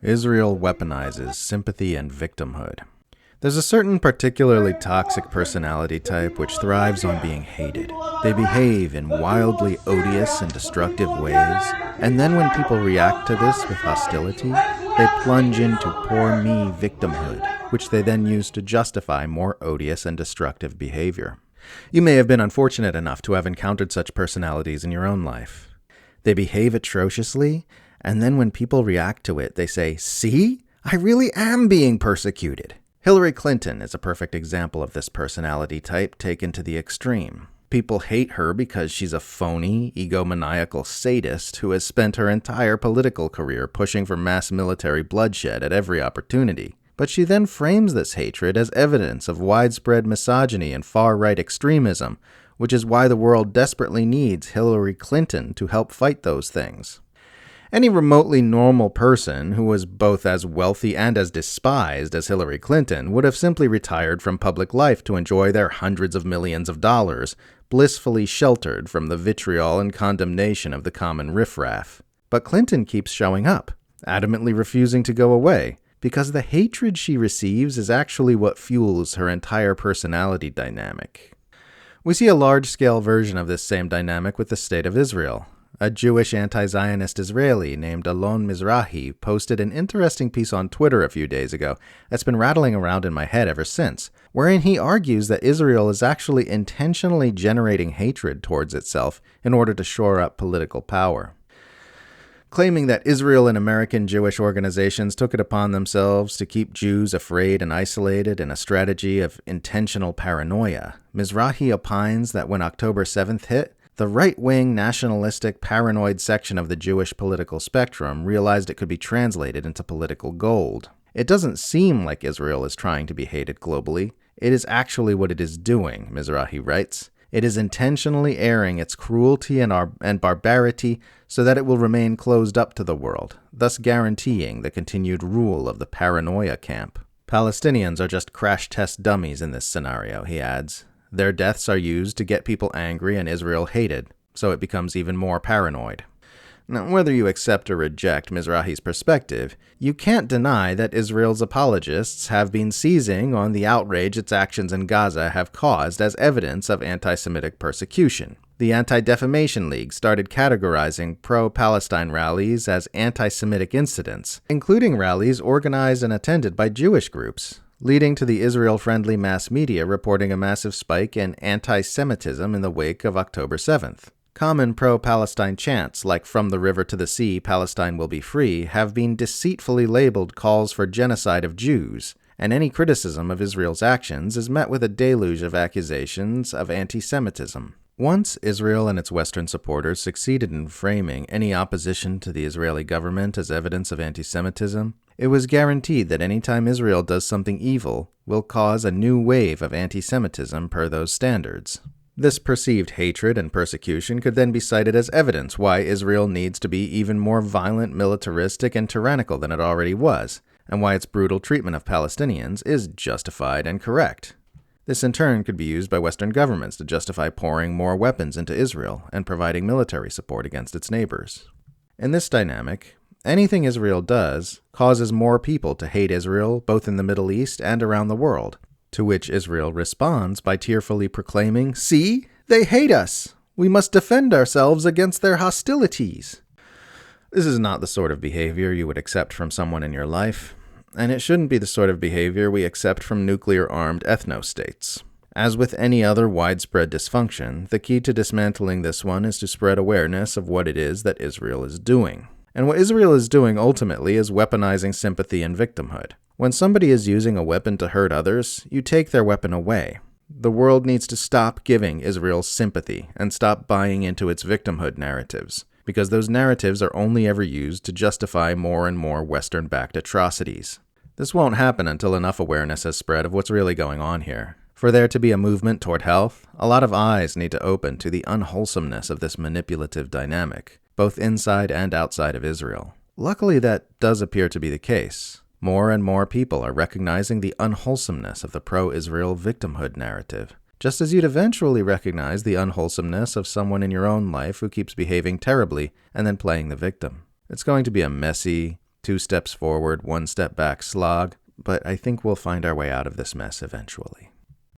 Israel weaponizes sympathy and victimhood. There's a certain particularly toxic personality type which thrives on being hated. They behave in wildly odious and destructive ways, and then when people react to this with hostility, they plunge into poor me victimhood, which they then use to justify more odious and destructive behavior. You may have been unfortunate enough to have encountered such personalities in your own life. They behave atrociously, and then when people react to it, they say, "See? I really am being persecuted." Hillary Clinton is a perfect example of this personality type taken to the extreme. People hate her because she's a phony, egomaniacal sadist who has spent her entire political career pushing for mass military bloodshed at every opportunity. But she then frames this hatred as evidence of widespread misogyny and far-right extremism, which is why the world desperately needs Hillary Clinton to help fight those things. Any remotely normal person who was both as wealthy and as despised as Hillary Clinton would have simply retired from public life to enjoy their hundreds of millions of dollars, blissfully sheltered from the vitriol and condemnation of the common riffraff. But Clinton keeps showing up, adamantly refusing to go away, because the hatred she receives is actually what fuels her entire personality dynamic. We see a large-scale version of this same dynamic with the State of Israel. A Jewish anti-Zionist Israeli named Alon Mizrahi posted an interesting piece on Twitter a few days ago that's been rattling around in my head ever since, wherein he argues that Israel is actually intentionally generating hatred towards itself in order to shore up political power. Claiming that Israel and American Jewish organizations took it upon themselves to keep Jews afraid and isolated in a strategy of intentional paranoia, Mizrahi opines that when October 7th hit, the right-wing, nationalistic, paranoid section of the Jewish political spectrum realized it could be translated into political gold. It doesn't seem like Israel is trying to be hated globally. It is actually what it is doing, Mizrahi writes. It is intentionally airing its cruelty and barbarity so that it will remain closed up to the world, thus guaranteeing the continued rule of the paranoia camp. Palestinians are just crash test dummies in this scenario, he adds. Their deaths are used to get people angry and Israel hated, so it becomes even more paranoid. Now, whether you accept or reject Mizrahi's perspective, you can't deny that Israel's apologists have been seizing on the outrage its actions in Gaza have caused as evidence of anti-Semitic persecution. The Anti-Defamation League started categorizing pro-Palestine rallies as anti-Semitic incidents, including rallies organized and attended by Jewish groups, leading to the Israel-friendly mass media reporting a massive spike in anti-Semitism in the wake of October 7th. Common pro-Palestine chants like "From the river to the sea, Palestine will be free" have been deceitfully labeled calls for genocide of Jews, and any criticism of Israel's actions is met with a deluge of accusations of anti-Semitism. Once Israel and its Western supporters succeeded in framing any opposition to the Israeli government as evidence of anti-Semitism, it was guaranteed that any time Israel does something evil will cause a new wave of anti-Semitism per those standards. This perceived hatred and persecution could then be cited as evidence why Israel needs to be even more violent, militaristic, and tyrannical than it already was, and why its brutal treatment of Palestinians is justified and correct. This in turn could be used by Western governments to justify pouring more weapons into Israel and providing military support against its neighbors. In this dynamic, anything Israel does causes more people to hate Israel both in the Middle East and around the world, to which Israel responds by tearfully proclaiming, "See, they hate us! We must defend ourselves against their hostilities." This is not the sort of behavior you would accept from someone in your life, and it shouldn't be the sort of behavior we accept from nuclear-armed ethno-states. As with any other widespread dysfunction, the key to dismantling this one is to spread awareness of what it is that Israel is doing. And what Israel is doing ultimately is weaponizing sympathy and victimhood. When somebody is using a weapon to hurt others, you take their weapon away. The world needs to stop giving Israel sympathy and stop buying into its victimhood narratives, because those narratives are only ever used to justify more and more Western-backed atrocities. This won't happen until enough awareness has spread of what's really going on here. For there to be a movement toward health, a lot of eyes need to open to the unwholesomeness of this manipulative dynamic, both inside and outside of Israel. Luckily, that does appear to be the case. More and more people are recognizing the unwholesomeness of the pro-Israel victimhood narrative, just as you'd eventually recognize the unwholesomeness of someone in your own life who keeps behaving terribly and then playing the victim. It's going to be a messy, 2 steps forward, 1 step back slog, but I think we'll find our way out of this mess eventually.